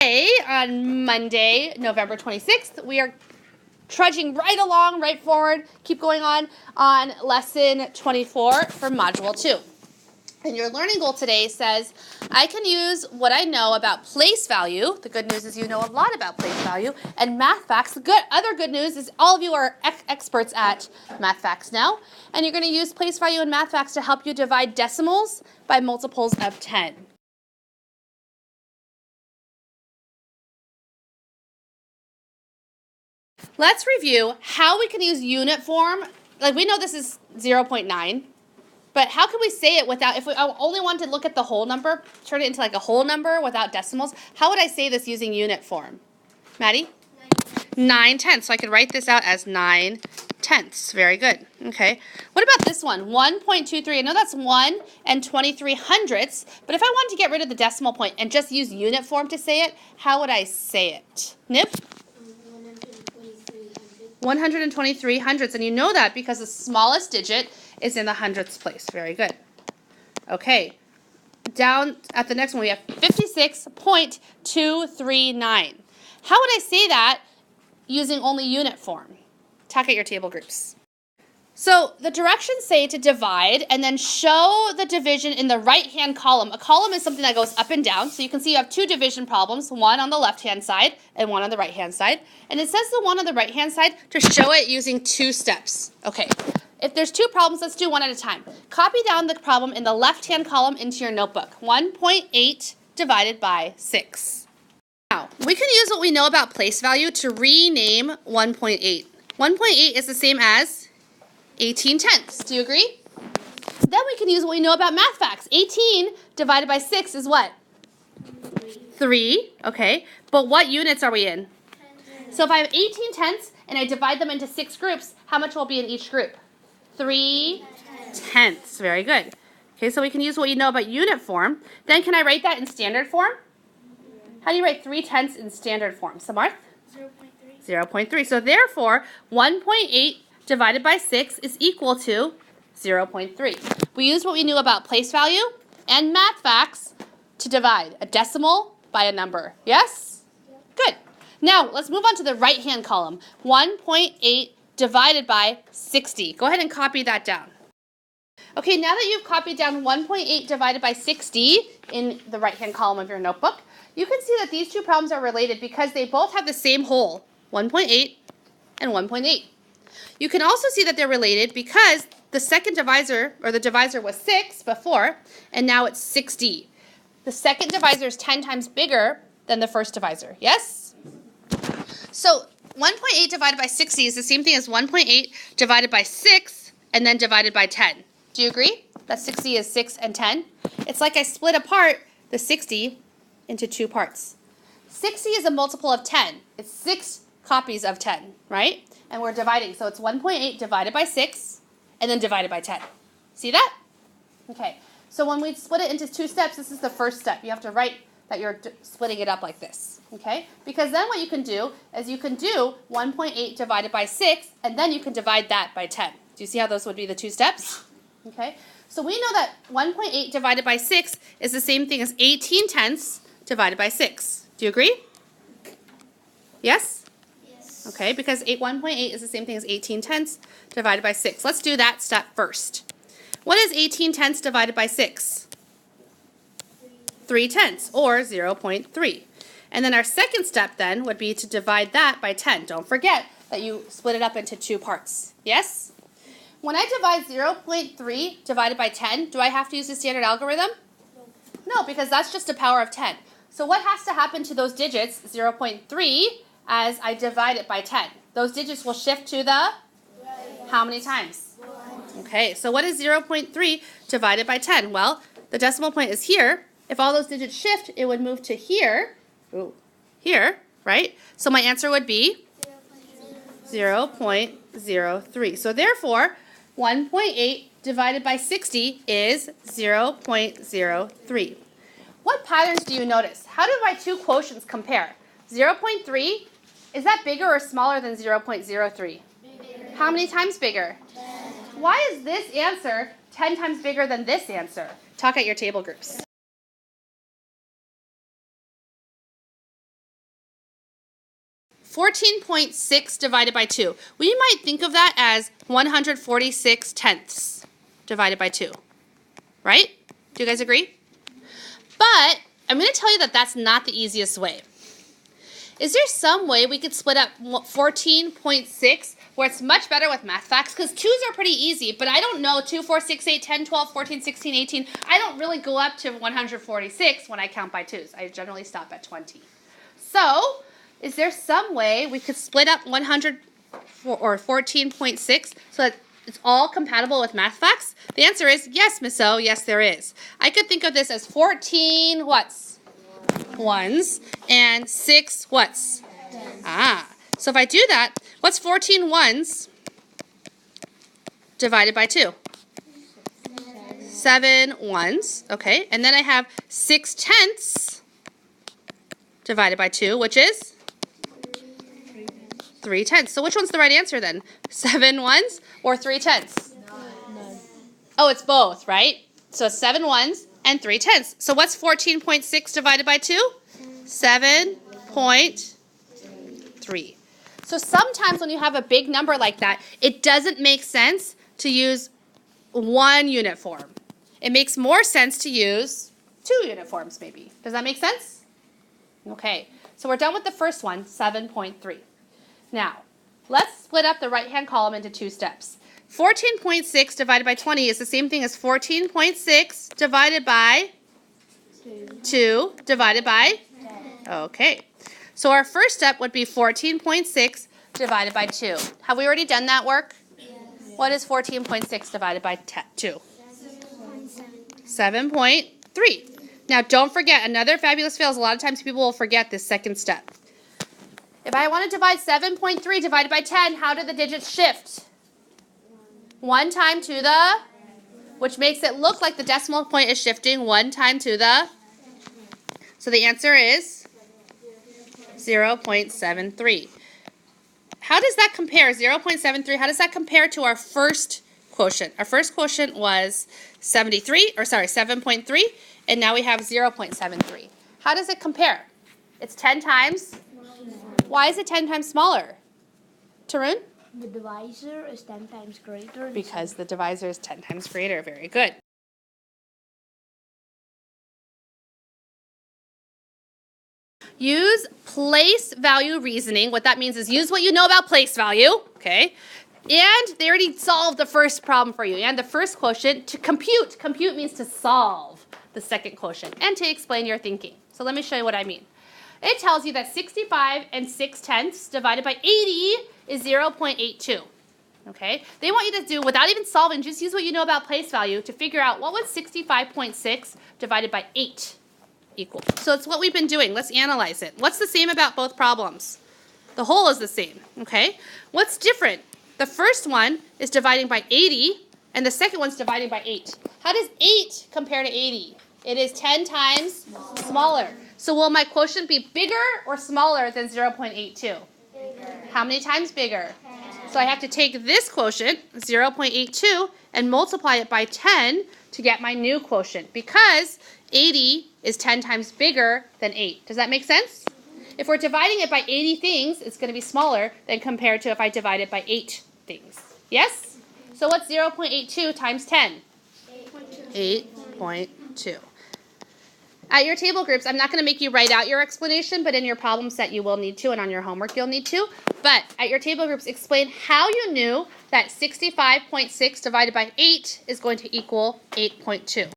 Today, on Monday, November 26th, we are trudging right along, right forward, keep going on lesson 24 for module 2. And your learning goal today says, I can use what I know about place value. The good news is you know a lot about place value. And math facts. The other good news is all of you are experts at math facts now. And you're going to use place value and math facts to help you divide decimals by multiples of 10. Let's review how we can use unit form. Like, we know this is 0.9, but how can we say it without, if we only wanted to look at the whole number, turn it into like a whole number without decimals, how would I say this using unit form? Maddie? 9/10. So I could write this out as 9/10. Very good. Okay. What about this one? 1.23. I know that's 1 and 23 hundredths, but if I wanted to get rid of the decimal point and just use unit form to say it, how would I say it? Nip? 123 hundredths, and you know that because the smallest digit is in the hundredths place. Very good. Okay, down at the next one we have 56.239. How would I say that using only unit form? Talk at your table groups. So the directions say to divide and then show the division in the right-hand column. A column is something that goes up and down. So you can see you have two division problems, one on the left-hand side and one on the right-hand side. And it says the one on the right-hand side to show it using 2 steps. Okay, if there's 2 problems, let's do one at a time. Copy down the problem in the left-hand column into your notebook. 1.8 divided by 6. Now, we can use what we know about place value to rename 1.8. 1.8 is the same as 18/10. Do you agree? Then we can use what we know about math facts. 18 divided by 6 is what? 3. Okay. But what units are we in? So if I have 18/10 and I divide them into 6 groups, how much will be in each group? 3/10. Very good. Okay, so we can use what you know about unit form. Then can I write that in standard form? How do you write 3/10 in standard form? Samarth? 0.3. 0.3. So therefore, 1.8 divided by 6 is equal to 0.3. We used what we knew about place value and math facts to divide a decimal by a number. Yes? Good. Now, let's move on to the right-hand column. 1.8 divided by 60. Go ahead and copy that down. Okay, now that you've copied down 1.8 divided by 60 in the right-hand column of your notebook, you can see that these two problems are related because they both have the same whole, 1.8 and 1.8. You can also see that they're related because the second divisor, or the divisor, was 6 before, and now it's 60. The second divisor is 10 times bigger than the first divisor. Yes? So 1.8 divided by 60 is the same thing as 1.8 divided by 6 and then divided by 10. Do you agree? That 60 is 6 and 10. It's like I split apart the 60 into 2 parts. 60 is a multiple of 10. It's 6 copies of 10, right? And we're dividing. So it's 1.8 divided by 6 and then divided by 10. See that? Okay. So when we split it into 2 steps, this is the first step. You have to write that you're splitting it up like this. Okay? Because then what you can do is you can do 1.8 divided by 6 and then you can divide that by 10. Do you see how those would be the 2 steps? Okay? So we know that 1.8 divided by 6 is the same thing as 18/10 divided by 6. Do you agree? Yes? Okay, because 1.8 is the same thing as 18/10 divided by 6. Let's do that step first. What is 18/10 divided by 6? 3/10, or 0.3. And then our second step then would be to divide that by 10. Don't forget that you split it up into 2 parts. Yes? When I divide 0.3 divided by 10, do I have to use the standard algorithm? No, because that's just a power of 10. So what has to happen to those digits, 0.3, as I divide it by 10? Those digits will shift to the how many times? 1. Okay, so what is 0.3 divided by 10? Well, the decimal point is here. If all those digits shift, it would move to here. Ooh, here, right? So my answer would be 0.03. So therefore, 1.8 divided by 60 is 0.03. What patterns do you notice? How do my 2 quotients compare? 0.3, is that bigger or smaller than 0.03? Bigger. How many times bigger? 10. Why is this answer 10 times bigger than this answer? Talk at your table groups. 14.6 divided by 2. We might think of that as 146 tenths divided by 2. Right? Do you guys agree? But I'm going to tell you that that's not the easiest way. Is there some way we could split up 14.6 where it's much better with math facts? Because 2s are pretty easy, but I don't know 2, 4, 6, 8, 10, 12, 14, 16, 18. I don't really go up to 146 when I count by 2s. I generally stop at 20. So, is there some way we could split up 14.6 so that it's all compatible with math facts? The answer is yes, Miss O. Yes, there is. I could think of this as 14 what's? Ones and 6 what's? So if I do that, what's 14 ones divided by 2? 7 ones, okay. And then I have 6 tenths divided by 2, which is? 3 tenths. So which one's the right answer then? 7 ones or 3 tenths? None. Oh, it's both, right? So 7 ones and 3 tenths. So what's 14.6 divided by 2? 7.3. So sometimes when you have a big number like that, it doesn't make sense to use one unit form. It makes more sense to use 2 unit forms maybe. Does that make sense? Okay, so we're done with the first one, 7.3. Now, let's split up the right-hand column into 2 steps. 14.6 divided by 20 is the same thing as 14.6 divided by 2 divided by? 10. Okay, so our first step would be 14.6 divided by 2. Have we already done that work? Yes. What is 14.6 divided by 2? 7.3. Now, don't forget, another fabulous fail is a lot of times people will forget this second step. If I want to divide 7.3 divided by 10, how do the digits shift? 1 time to the, which makes it look like the decimal point is shifting 1 time to the, so the answer is 0.73. How does that compare, 0.73, how does that compare to our first quotient? Our first quotient was 7.3, and now we have 0.73. How does it compare? It's 10 times. Why is it 10 times smaller? Tarun? The divisor is 10 times greater. Because the divisor is 10 times greater. Very good. Use place value reasoning. What that means is use what you know about place value. Okay. And they already solved the first problem for you. And the first quotient to compute. Compute means to solve the second quotient and to explain your thinking. So let me show you what I mean. It tells you that 65 and 6 tenths divided by 80 is 0.82. Okay? They want you to do, without even solving, just use what you know about place value to figure out what would 65.6 divided by 8 equal. So it's what we've been doing. Let's analyze it. What's the same about both problems? The whole is the same. Okay? What's different? The first one is dividing by 80, and the second one's dividing by 8. How does 8 compare to 80? It is 10 times smaller. So will my quotient be bigger or smaller than 0.82? Bigger. How many times bigger? 10. So I have to take this quotient, 0.82, and multiply it by 10 to get my new quotient because 80 is 10 times bigger than 8. Does that make sense? If we're dividing it by 80 things, it's going to be smaller than compared to if I divide it by 8 things. Yes? So what's 0.82 times 10? 8.2. At your table groups, I'm not going to make you write out your explanation, but in your problem set you will need to, and on your homework you'll need to. But at your table groups, explain how you knew that 65.6 divided by 8 is going to equal 8.2.